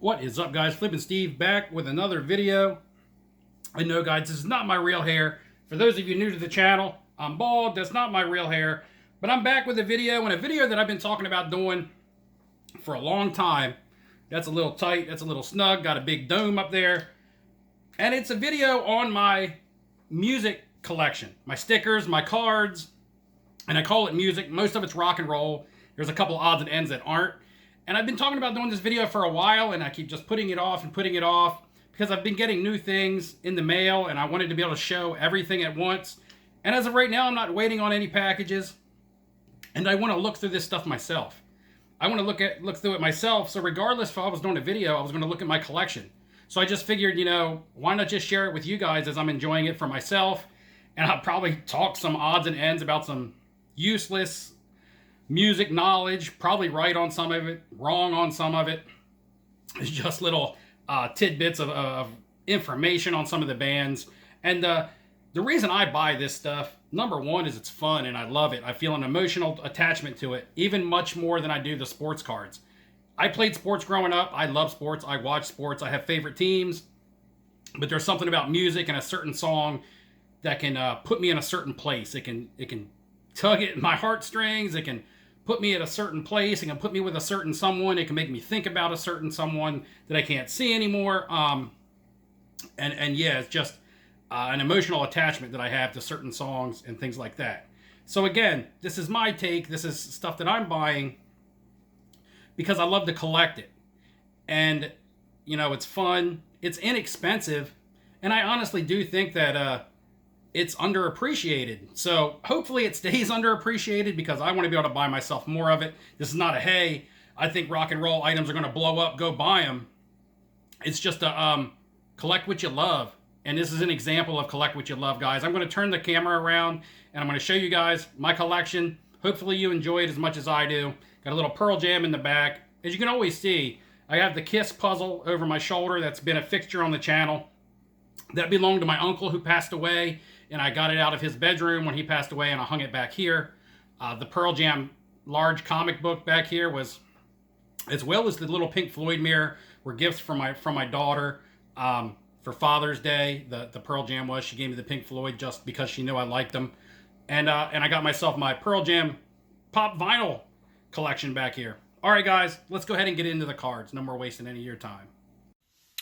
What is up, guys? Flippin' Steve back with another video. I know, guys, this is not my real hair. For those of you new to the channel, I'm bald. That's not my real hair. But I'm back with a video, and a video that I've been talking about doing for a long time. That's a little tight. That's a little snug. Got a big dome up there. And it's a video on my music collection. My stickers, my cards, and I call it music. Most of it's rock and roll. There's a couple odds and ends that aren't. And I've been talking about doing this video for a while, and I keep just putting it off and putting it off because I've been getting new things in the mail, and I wanted to be able to show everything at once. And as of right now, I'm not waiting on any packages, and I want to look through this stuff myself. I want to look through it myself, so regardless if I was doing a video, I was going to look at my collection. So I just figured, why not just share it with you guys as I'm enjoying it for myself, and I'll probably talk some odds and ends about some useless music knowledge, probably right on some of it, wrong on some of it. It's just little tidbits of information on some of the bands. And the reason I buy this stuff, number one, is it's fun and I love it. I feel an emotional attachment to it, even much more than I do the sports cards. I played sports growing up. I love sports. I watch sports. I have favorite teams. But there's something about music and a certain song that can put me in a certain place. It can tug at my heartstrings. It can put me at a certain place. It can put me with a certain someone. It can make me think about a certain someone that I can't see anymore. And yeah, it's just an emotional attachment that I have to certain songs and things like that. So again, this is my take. This is stuff that I'm buying because I love to collect it. And, it's fun. It's inexpensive. And I honestly do think that it's underappreciated. So hopefully it stays underappreciated because I want to be able to buy myself more of it. This is not a, hey, I think rock and roll items are going to blow up, go buy them. It's just a collect what you love. And this is an example of collect what you love, guys. I'm going to turn the camera around and I'm going to show you guys my collection. Hopefully you enjoy it as much as I do. Got a little Pearl Jam in the back. As you can always see, I have the Kiss puzzle over my shoulder that's been a fixture on the channel. That belonged to my uncle who passed away, and I got it out of his bedroom when he passed away, and I hung it back here. The Pearl Jam large comic book back here was, as well as the little Pink Floyd mirror, were gifts from my daughter for Father's Day. The Pearl Jam was. She gave me the Pink Floyd just because she knew I liked them. And I got myself my Pearl Jam pop vinyl collection back here. All right, guys, let's go ahead and get into the cards. No more wasting any of your time.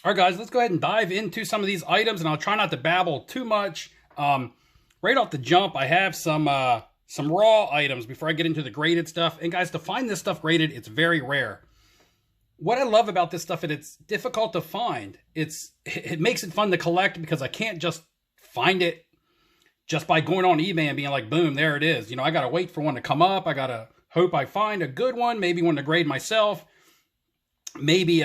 All right, guys, let's go ahead and dive into some of these items, and I'll try not to babble too much. Right off the jump, I have some raw items before I get into the graded stuff. And guys, to find this stuff graded, it's very rare. What I love about this stuff is it's difficult to find. It makes it fun to collect because I can't just find it just by going on eBay and being like, boom, there it is. I got to wait for one to come up. I got to hope I find a good one, maybe one to grade myself. Maybe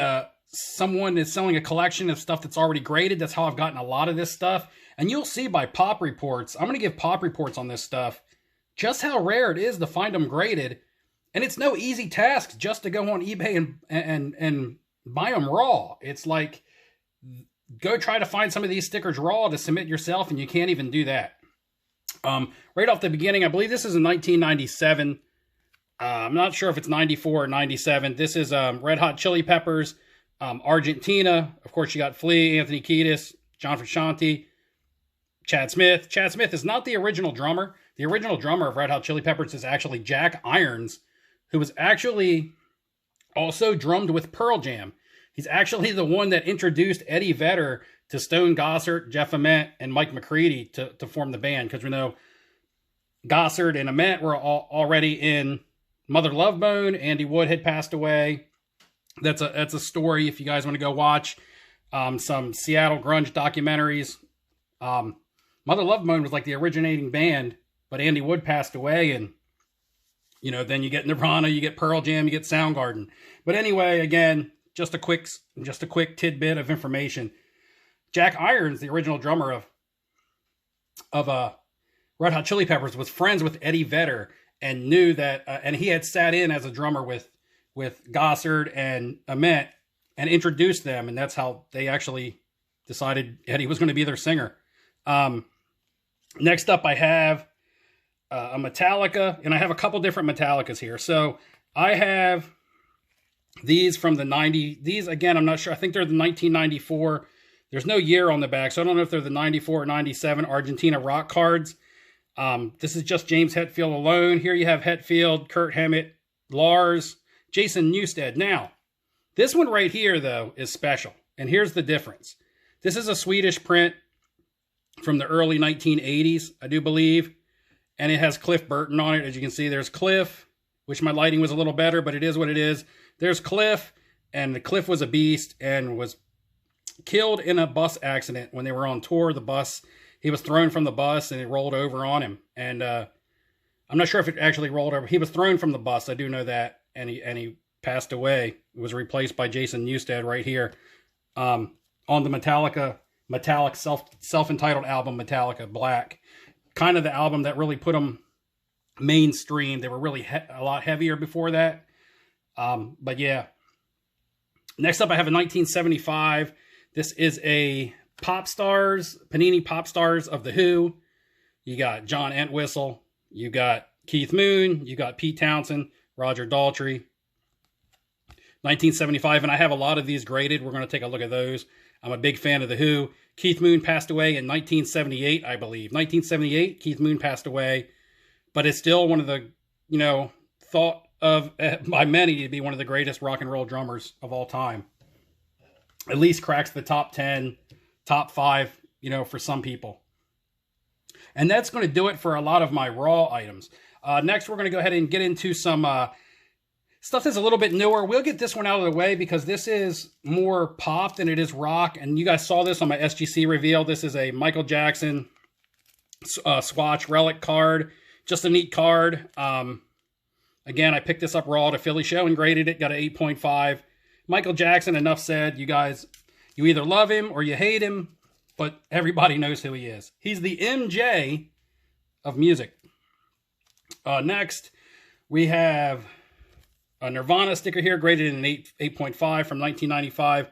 someone is selling a collection of stuff that's already graded. That's how I've gotten a lot of this stuff. And you'll see by pop reports, I'm going to give pop reports on this stuff, just how rare it is to find them graded. And it's no easy task just to go on eBay and buy them raw. It's like, go try to find some of these stickers raw to submit yourself, and you can't even do that. Right off the beginning, I believe this is in 1997. I'm not sure if it's 94 or 97. This is Red Hot Chili Peppers, Argentina. Of course, you got Flea, Anthony Kiedis, John Frusciante, Chad Smith. Chad Smith is not the original drummer. The original drummer of Red Hot Chili Peppers is actually Jack Irons, who was actually also drummed with Pearl Jam. He's actually the one that introduced Eddie Vedder to Stone Gossard, Jeff Ament, and Mike McCready to form the band. Because we know Gossard and Ament were already in Mother Love Bone. Andy Wood had passed away. That's a story if you guys want to go watch some Seattle grunge documentaries. Mother Love Bone was like the originating band, but Andy Wood passed away, and then you get Nirvana, you get Pearl Jam, you get Soundgarden. But anyway, again, just a quick tidbit of information. Jack Irons, the original drummer of Red Hot Chili Peppers, was friends with Eddie Vedder and knew that, and he had sat in as a drummer with Gossard and Ament and introduced them, and that's how they actually decided Eddie was going to be their singer. Next up, I have a Metallica, and I have a couple different Metallicas here. So I have These from the 90s. These, again, I'm not sure. I think they're the 1994. There's no year on the back, so I don't know if they're the 94 or 97 Argentina rock cards. This is just James Hetfield alone. Here you have Hetfield, Kurt Hammett, Lars, Jason Newsted. Now, this one right here, though, is special. And here's the difference. This is a Swedish print from the early 1980s, I do believe. And it has Cliff Burton on it. As you can see, there's Cliff, which my lighting was a little better, but it is what it is. There's Cliff, and Cliff was a beast and was killed in a bus accident when they were on tour. The bus, he was thrown from the bus and it rolled over on him. And I'm not sure if it actually rolled over. He was thrown from the bus. I do know that. And he passed away. It was replaced by Jason Newsted right here on the Metallic self-entitled album, Metallica Black. Kind of the album that really put them mainstream. They were really a lot heavier before that. But yeah. Next up, I have a 1975. This is a Pop Stars, Panini Pop Stars of The Who. You got John Entwistle. You got Keith Moon. You got Pete Townsend, Roger Daltrey. 1975, and I have a lot of these graded. We're going to take a look at those. I'm a big fan of The Who. Keith Moon passed away in 1978, I believe. 1978, Keith Moon passed away. But it's still one of the, thought of by many to be one of the greatest rock and roll drummers of all time. At least cracks the top 10, top 5, for some people. And that's going to do it for a lot of my raw items. Next, we're going to go ahead and get into some stuff that's a little bit newer. We'll get this one out of the way because this is more pop than it is rock. And you guys saw this on my SGC reveal. This is a Michael Jackson Swatch Relic card. Just a neat card. Again, I picked this up raw at a Philly show and graded it. Got an 8.5. Michael Jackson, enough said. You guys, you either love him or you hate him, but everybody knows who he is. He's the MJ of music. Next, we have a Nirvana sticker here, graded in an 8.5 from 1995.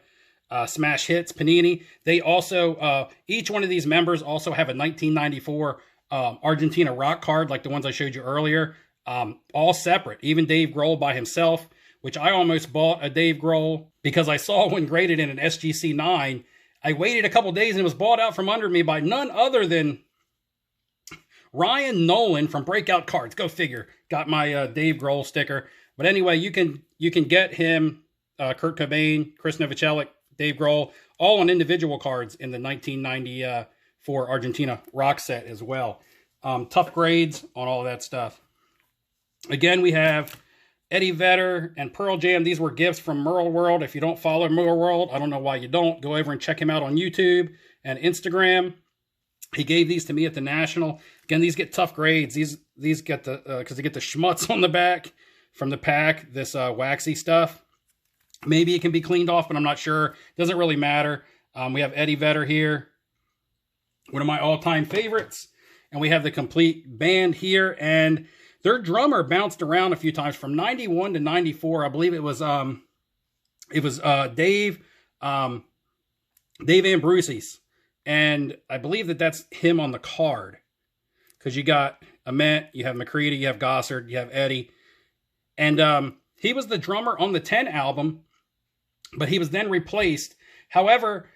Smash Hits, Panini. They also, each one of these members also have a 1994 Argentina rock card, like the ones I showed you earlier. All separate. Even Dave Grohl by himself, which I almost bought a Dave Grohl because I saw one graded in an SGC 9. I waited a couple days and it was bought out from under me by none other than Ryan Nolan from Breakout Cards. Go figure. Got my Dave Grohl sticker. But anyway, you can get him, Kurt Cobain, Chris Novoselic, Dave Grohl, all on individual cards in the 1994 Argentina rock set as well. Tough grades on all of that stuff. Again, we have Eddie Vedder and Pearl Jam. These were gifts from Merle World. If you don't follow Merle World, I don't know why you don't. Go over and check him out on YouTube and Instagram. He gave these to me at the National. Again, these get tough grades. These get the because they get the schmutz on the back from the pack. This waxy stuff. Maybe it can be cleaned off, but I'm not sure. Doesn't really matter. We have Eddie Vedder here, one of my all-time favorites, and we have the complete band here. And their drummer bounced around a few times from 91 to 94. I believe it was Dave Ambrusis. And I believe that's him on the card. Because you got Ament, you have McCready, you have Gossard, you have Eddie. And he was the drummer on the 10 album, but he was then replaced. However,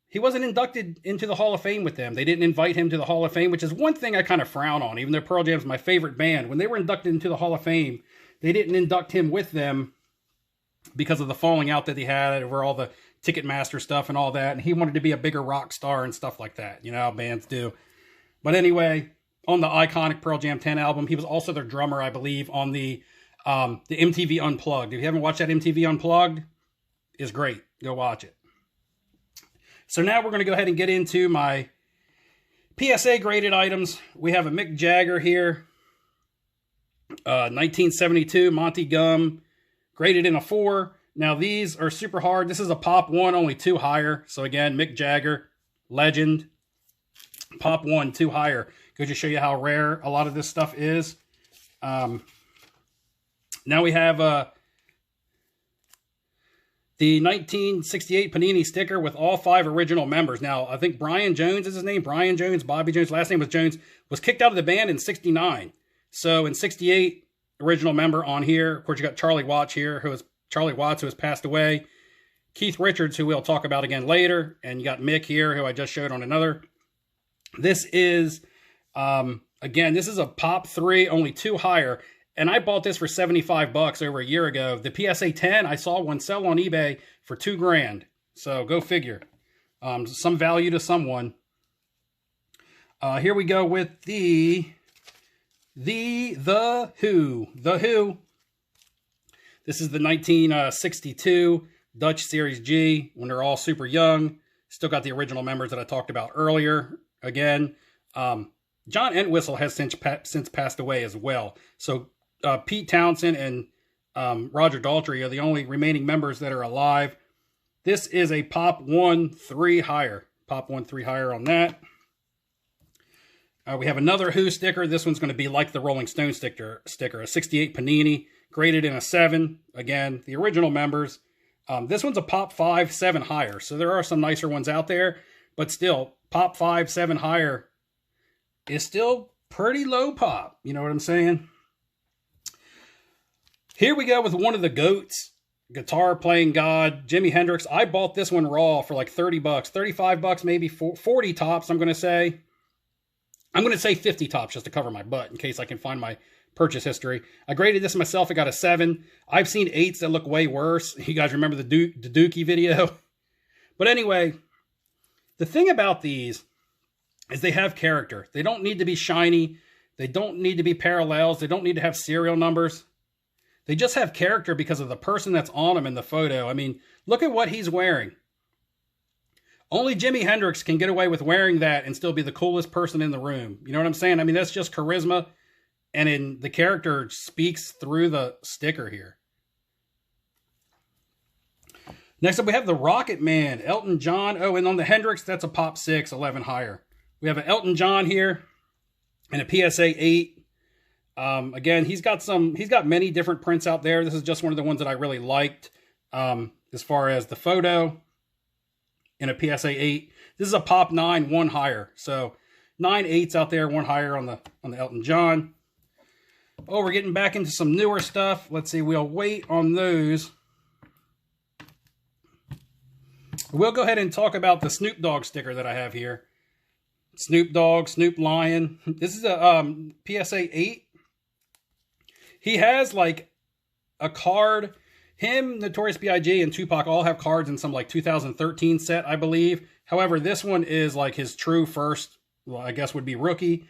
he wasn't inducted into the Hall of Fame with them. They didn't invite him to the Hall of Fame, which is one thing I kind of frown on, even though Pearl Jam's my favorite band. When they were inducted into the Hall of Fame, they didn't induct him with them because of the falling out that he had over all the Ticketmaster stuff and all that. And he wanted to be a bigger rock star and stuff like that. You know how bands do. But anyway, on the iconic Pearl Jam 10 album, he was also their drummer, I believe, on the MTV Unplugged. If you haven't watched that MTV Unplugged, it's great. Go watch it. So now we're going to go ahead and get into my PSA graded items. We have a Mick Jagger here. 1972 Monty Gum, graded in a 4. Now these are super hard. This is a Pop 1, only 2 higher. So again, Mick Jagger, legend. Pop 1, 2 higher. Go to show you how rare a lot of this stuff is. Now we have the 1968 Panini sticker with all 5 original members. Now, I think Brian Jones is his name. Brian Jones, Bobby Jones, last name was Jones, was kicked out of the band in 69. So in 68, original member on here. Of course, you got Charlie Watts here, who was Charlie Watts, who has passed away, Keith Richards, who we'll talk about again later, and you got Mick here, who I just showed on another. This is, again, this is a Pop 3, only 2 higher, and I bought this for 75 bucks over a year ago. The PSA 10, I saw one sell on eBay for $2 grand, so go figure. Some value to someone. Here we go with The Who. The Who. This is the 1962 Dutch Series G, when they're all super young. Still got the original members that I talked about earlier. Again, John Entwistle has since passed away as well. So Pete Townsend and Roger Daltrey are the only remaining members that are alive. This is a Pop 1 3 higher. Pop 1 3 higher on that. We have another Who sticker. This one's going to be like the Rolling Stone sticker, a 68 Panini, graded in a 7. Again, the original members. This one's a Pop 5 7 higher. So there are some nicer ones out there, but still, Pop 5 7 higher is still pretty low pop. You know what I'm saying? Here we go with one of the GOATs, guitar playing god, Jimi Hendrix. I bought this one raw for like 30 bucks, 35 bucks, maybe 40 tops, I'm going to say. I'm going to say 50 tops just to cover my butt in case I can find my purchase history. I graded this myself. I got a 7. I've seen 8s that look way worse. You guys remember the Dookie video? But anyway, the thing about these is they have character. They don't need to be shiny. They don't need to be parallels. They don't need to have serial numbers. They just have character because of the person that's on them in the photo. I mean, look at what he's wearing. Only Jimi Hendrix can get away with wearing that and still be the coolest person in the room. You know what I'm saying? I mean, that's just charisma. And the character speaks through the sticker here. Next up, we have the Rocket Man, Elton John. Oh, and on the Hendrix, that's a Pop 6, 11 higher. We have an Elton John here and a PSA 8. Again, he's got many different prints out there. This is just one of the ones that I really liked as far as the photo. In a PSA 8. This is a Pop 9, 1 higher. So 9 8s out there, 1 higher on the Elton John. Oh, we're getting back into some newer stuff. Let's see, we'll wait on those. We'll go ahead and talk about the Snoop Dogg sticker that I have here. Snoop Dogg, Snoop Lion. This is a PSA 8. He has like a card. Him, Notorious B.I.G., and Tupac all have cards in some like 2013 set, I believe. However, this one is like his true first, well, I guess would be rookie.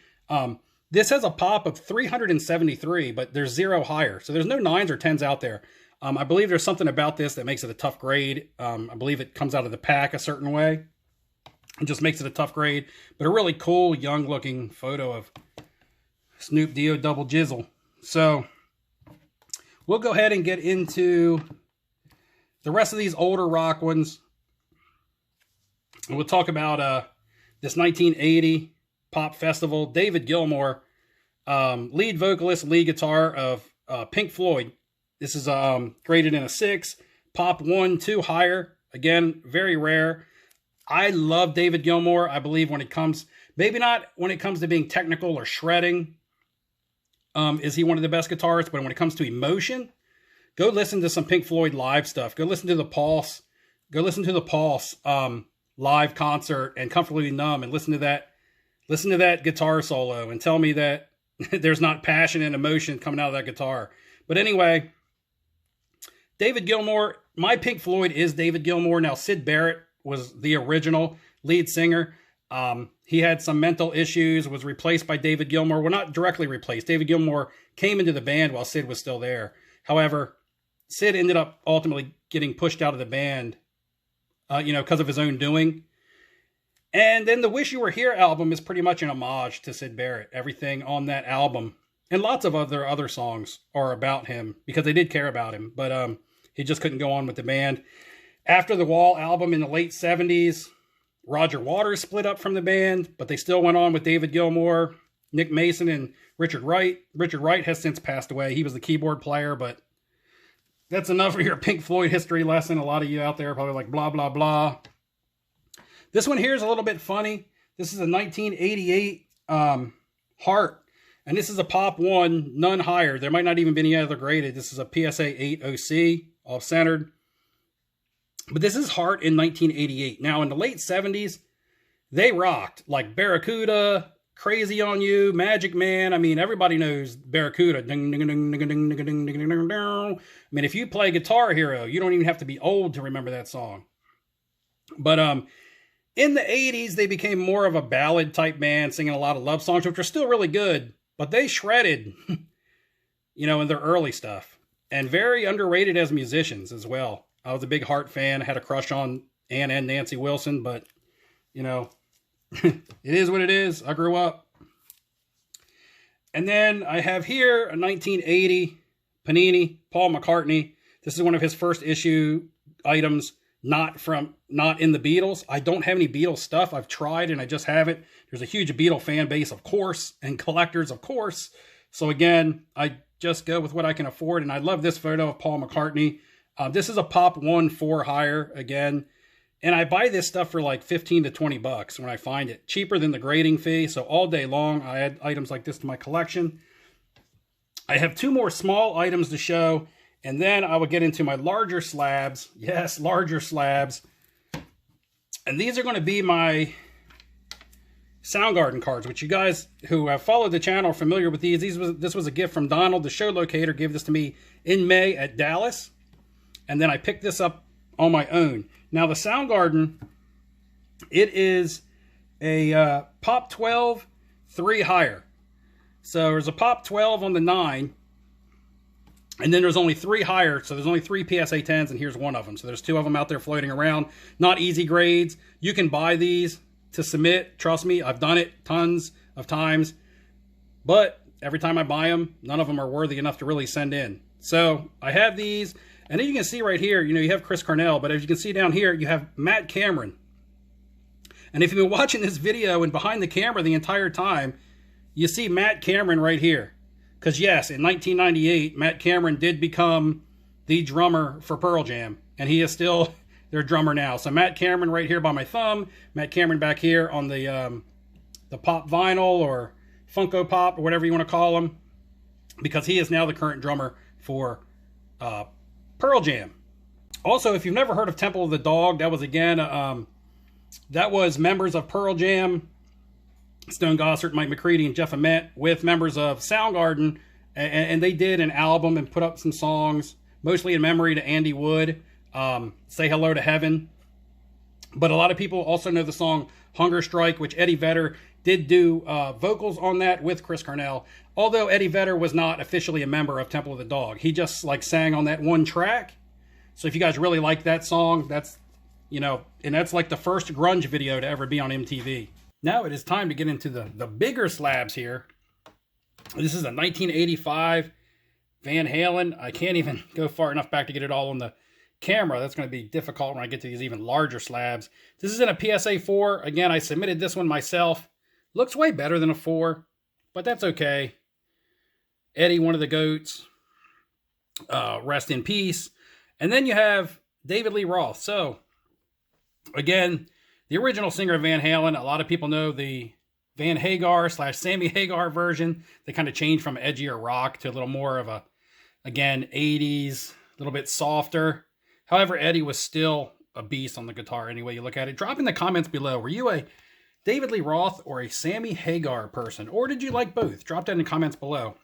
This has a pop of 373, but there's 0 higher. So there's no 9s or 10s out there. I believe there's something about this that makes it a tough grade. I believe it comes out of the pack a certain way. It just makes it a tough grade. But a really cool, young-looking photo of Snoop D-O double jizzle. So we'll go ahead and get into the rest of these older rock ones. And we'll talk about this 1980 Pop Festival. David Gilmour, lead vocalist, lead guitar of Pink Floyd. This is graded in a 6. Pop 1, 2 higher. Again, very rare. I love David Gilmour. I believe when it comes, maybe not when it comes to being technical or shredding, is he one of the best guitarists? But when it comes to emotion, go listen to some Pink Floyd live stuff. Go listen to the Pulse. Go listen to the Pulse live concert and Comfortably Numb, and listen to that guitar solo and tell me that there's not passion and emotion coming out of that guitar. But anyway, David Gilmour, my Pink Floyd is David Gilmour. Now, Syd Barrett was the original lead singer. He had some mental issues, was replaced by David Gilmour. Well, not directly replaced. David Gilmour came into the band while Syd was still there. However, Syd ended up ultimately getting pushed out of the band, because of his own doing. And then the Wish You Were Here album is pretty much an homage to Syd Barrett. Everything on that album, and lots of other songs are about him because they did care about him. But he just couldn't go on with the band. After the Wall album in the late 70s, Roger Waters split up from the band, but they still went on with David Gilmour, Nick Mason, and Richard Wright. Richard Wright has since passed away. He was the keyboard player, but that's enough for your Pink Floyd history lesson. A lot of you out there are probably like, blah, blah, blah. This one here is a little bit funny. This is a 1988 Heart, and this is a Pop 1, none higher. There might not even be any other graded. This is a PSA 8 OC. off-centered. But this is Heart in 1988. Now, in the late 70s, they rocked. Like Barracuda, Crazy on You, Magic Man. I mean, everybody knows Barracuda. I mean, if you play Guitar Hero, you don't even have to be old to remember that song. But in the 80s, they became more of a ballad type band, singing a lot of love songs, which are still really good. But they shredded, you know, in their early stuff. And very underrated as musicians as well. I was a big Heart fan. I had a crush on Ann and Nancy Wilson, but, you know, it is what it is. I grew up. And then I have here a 1980 Panini, Paul McCartney. This is one of his first issue items, not in the Beatles. I don't have any Beatles stuff. I've tried and I just haven't. There's a huge Beatle fan base, of course, and collectors, of course. So again, I just go with what I can afford. And I love this photo of Paul McCartney. This is a Pop 1 for hire again. And I buy this stuff for like 15 to 20 bucks when I find it. Cheaper than the grading fee. So all day long, I add items like this to my collection. I have 2 more small items to show. And then I will get into my larger slabs. Yes, larger slabs. And these are going to be my Soundgarden cards, which you guys who have followed the channel are familiar with these. This was a gift from Donald, the show locator, gave this to me in May at Dallas. And then I picked this up on my own. Now, the Soundgarden, it is a Pop 12 3 higher. So there's a Pop 12 on the 9. And then there's only 3 higher. So there's only 3 PSA 10s, and here's one of them. So there's 2 of them out there floating around. Not easy grades. You can buy these to submit. Trust me, I've done it tons of times. But every time I buy them, none of them are worthy enough to really send in. So I have these. And then you can see right here, you know, you have Chris Cornell, but as you can see down here, you have Matt Cameron. And if you've been watching this video and behind the camera the entire time, you see Matt Cameron right here. Because yes, in 1998, Matt Cameron did become the drummer for Pearl Jam. And he is still their drummer now. So Matt Cameron right here by my thumb, Matt Cameron back here on the Pop Vinyl or Funko Pop or whatever you want to call him. Because he is now the current drummer for Pearl Jam. Also, if you've never heard of Temple of the Dog, that was again, that was members of Pearl Jam, Stone Gossard, Mike McCready, and Jeff Ament with members of Soundgarden, and they did an album and put up some songs, mostly in memory to Andy Wood, Say Hello to Heaven. But a lot of people also know the song Hunger Strike, which Eddie Vedder did do vocals on that with Chris Cornell. Although Eddie Vedder was not officially a member of Temple of the Dog. He just like sang on that one track. So if you guys really like that song, that's, you know, and that's like the first grunge video to ever be on MTV. Now it is time to get into the bigger slabs here. This is a 1985 Van Halen. I can't even go far enough back to get it all on the camera. That's going to be difficult when I get to these even larger slabs. This is in a PSA 4. Again, I submitted this one myself. Looks way better than a 4, but that's okay. Eddie, one of the GOATs. Rest in peace. And then you have David Lee Roth. So, again, the original singer of Van Halen. A lot of people know the Van Hagar / Sammy Hagar version. They kind of changed from edgier rock to a little more of a, again, 80s, a little bit softer. However, Eddie was still a beast on the guitar anyway you look at it. Drop in the comments below. Were you a David Lee Roth or a Sammy Hagar person? Or did you like both? Drop that in the comments below.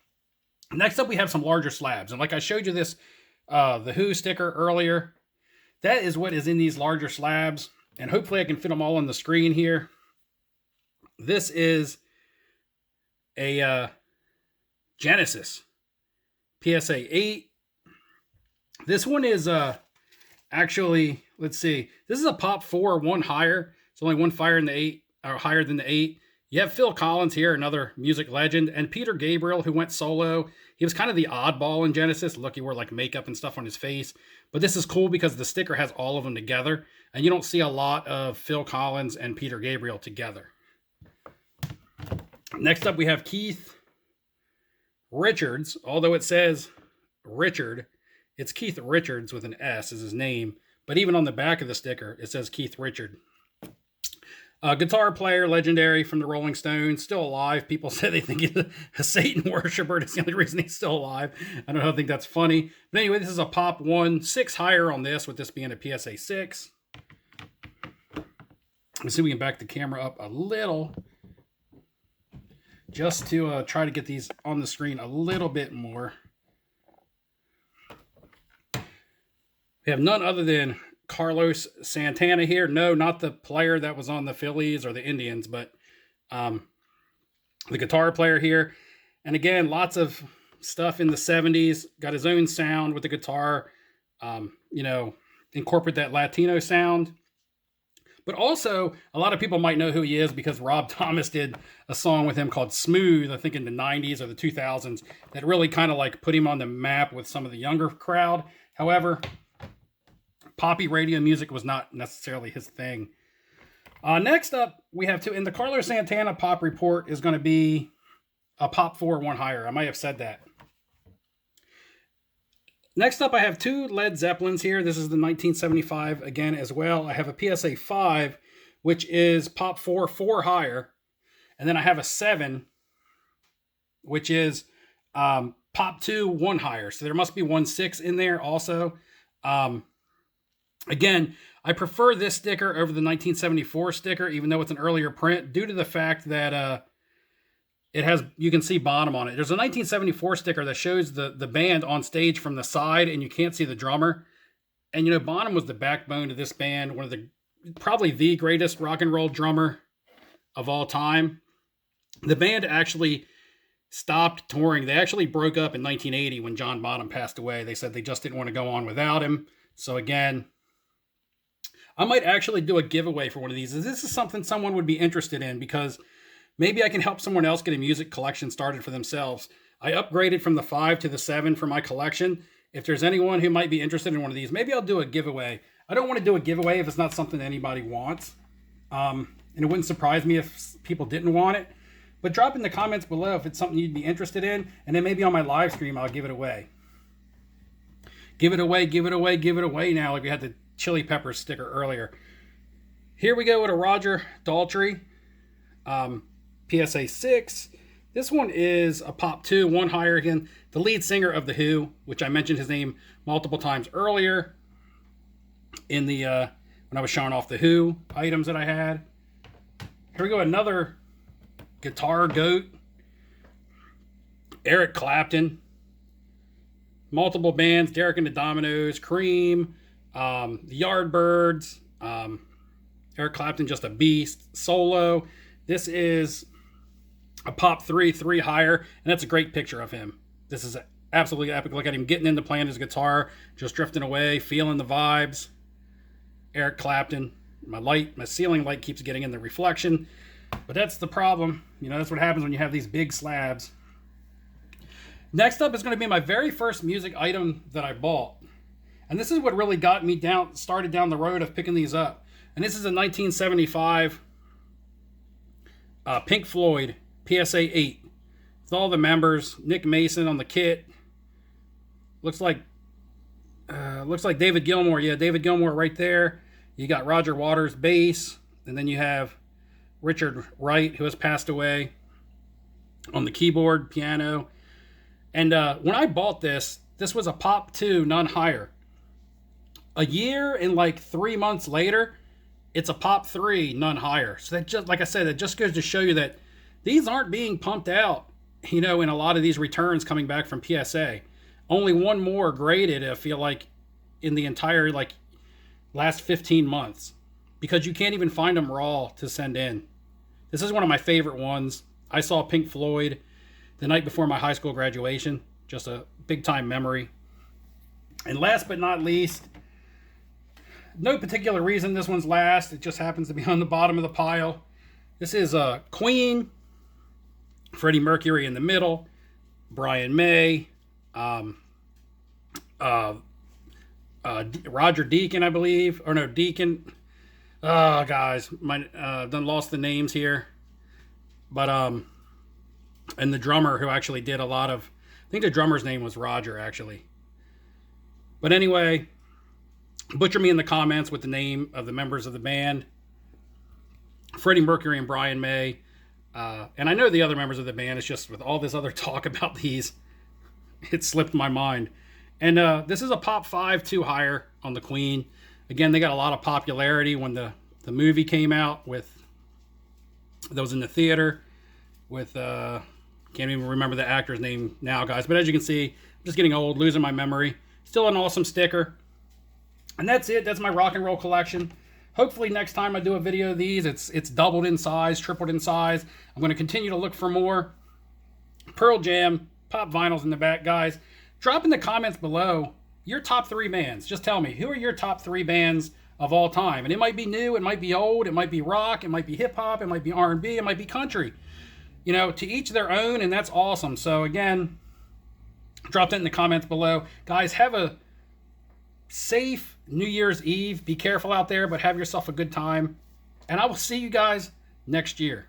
Next up, we have some larger slabs. And like I showed you this, the Who sticker earlier. That is what is in these larger slabs. And hopefully I can fit them all on the screen here. This is a Genesis PSA 8. This one is actually, let's see. This is a Pop 4, 1 higher. It's only 1 higher than the 8. You have Phil Collins here, another music legend, and Peter Gabriel, who went solo. He was kind of the oddball in Genesis. Look, he wore like makeup and stuff on his face. But this is cool because the sticker has all of them together, and you don't see a lot of Phil Collins and Peter Gabriel together. Next up, we have Keith Richards. Although it says Richard, it's Keith Richards with an S is his name. But even on the back of the sticker, it says Keith Richard. Guitar player, legendary from the Rolling Stones, still alive. People say they think he's a Satan worshiper. That's the only reason he's still alive. I don't think that's funny. But anyway, this is a Pop 1, 6 higher on this, with this being a PSA 6. Let's see if we can back the camera up a little, just to try to get these on the screen a little bit more. We have none other than Carlos Santana here. No, not the player that was on the Phillies or the Indians, but the guitar player here. And again, lots of stuff in the 70s. Got his own sound with the guitar. You know, incorporate that Latino sound. But also, a lot of people might know who he is because Rob Thomas did a song with him called Smooth, I think in the 90s or the 2000s, that really kind of like put him on the map with some of the younger crowd. However, poppy radio music was not necessarily his thing. Next up, we have two, and the Carlos Santana Pop Report is going to be a Pop 4, 1 higher. I might have said that. Next up, I have two Led Zeppelins here. This is the 1975 again as well. I have a PSA 5, which is Pop 4, 4 higher. And then I have a 7, which is Pop 2, 1 higher. So there must be 1 6 in there also. Again, I prefer this sticker over the 1974 sticker, even though it's an earlier print, due to the fact that it has, you can see bottom on it. There's a 1974 sticker that shows the band on stage from the side, and you can't see the drummer. And, you know, Bonham was the backbone of this band, one of the, probably the greatest rock and roll drummer of all time. The band actually stopped touring. They actually broke up in 1980 when John Bonham passed away. They said they just didn't want to go on without him. So again, I might actually do a giveaway for one of these. This is something someone would be interested in, because maybe I can help someone else get a music collection started for themselves. I upgraded from the 5 to the 7 for my collection. If there's anyone who might be interested in one of these, maybe I'll do a giveaway. I don't want to do a giveaway if it's not something anybody wants. And it wouldn't surprise me if people didn't want it. But drop in the comments below if it's something you'd be interested in. And then maybe on my live stream, I'll give it away. Give it away, give it away, give it away now, like we had the Chili Peppers sticker earlier. Here we go with a Roger Daltrey PSA 6. This one is a Pop 2, 1 higher again. The lead singer of The Who, which I mentioned his name multiple times earlier in the when I was showing off The Who items that I had. Here we go, another guitar goat. Eric Clapton. Multiple bands, Derek and the Dominoes, Cream, the Yardbirds, Eric Clapton, just a beast, solo. This is a Pop 3, 3 higher, and that's a great picture of him. This is absolutely epic. Look at him getting into playing his guitar, just drifting away, feeling the vibes. Eric Clapton. My ceiling light keeps getting in the reflection, but that's the problem. You know, that's what happens when you have these big slabs. Next up is going to be my very first music item that I bought. And this is what really got me started down the road of picking these up. And this is a 1975 Pink Floyd PSA 8. With all the members, Nick Mason on the kit. Looks like David Gilmour. Yeah, David Gilmour right there. You got Roger Waters bass. And then you have Richard Wright, who has passed away, on the keyboard, piano. And when I bought this was a Pop 2, none higher. A year and like 3 months later, it's a Pop 3, none higher. So that just, like I said, it just goes to show you that these aren't being pumped out, you know, in a lot of these returns coming back from PSA. Only one more graded, I feel like, in the entire like last 15 months. Because you can't even find them raw to send in. This is one of my favorite ones. I saw Pink Floyd the night before my high school graduation. Just a big time memory. And last but not least, no particular reason this one's last. It just happens to be on the bottom of the pile. This is Queen, Freddie Mercury in the middle, Brian May, Roger Deacon, I believe. Or no, Deacon. Oh, guys, done lost the names here. But, and the drummer who actually did a lot of, I think the drummer's name was Roger, actually. But anyway, butcher me in the comments with the name of the members of the band. Freddie Mercury and Brian May. And I know the other members of the band. It's just with all this other talk about these, it slipped my mind. And this is a pop 5, 2 higher on the Queen. Again, they got a lot of popularity when the movie came out with those in the theater with, can't even remember the actor's name now, guys. But as you can see, I'm just getting old, losing my memory. Still an awesome sticker. And that's it. That's my rock and roll collection. Hopefully next time I do a video of these, it's doubled in size, tripled in size. I'm going to continue to look for more Pearl Jam pop vinyls in the back. Guys, drop in the comments below your top 3 bands. Just tell me, who are your top 3 bands of all time? And it might be new, it might be old, it might be rock, it might be hip-hop, it might be R&B, it might be country. You know, to each their own, and that's awesome. So again, drop that in the comments below. Guys, have a safe New Year's Eve. Be careful out there, but have yourself a good time. And I will see you guys next year.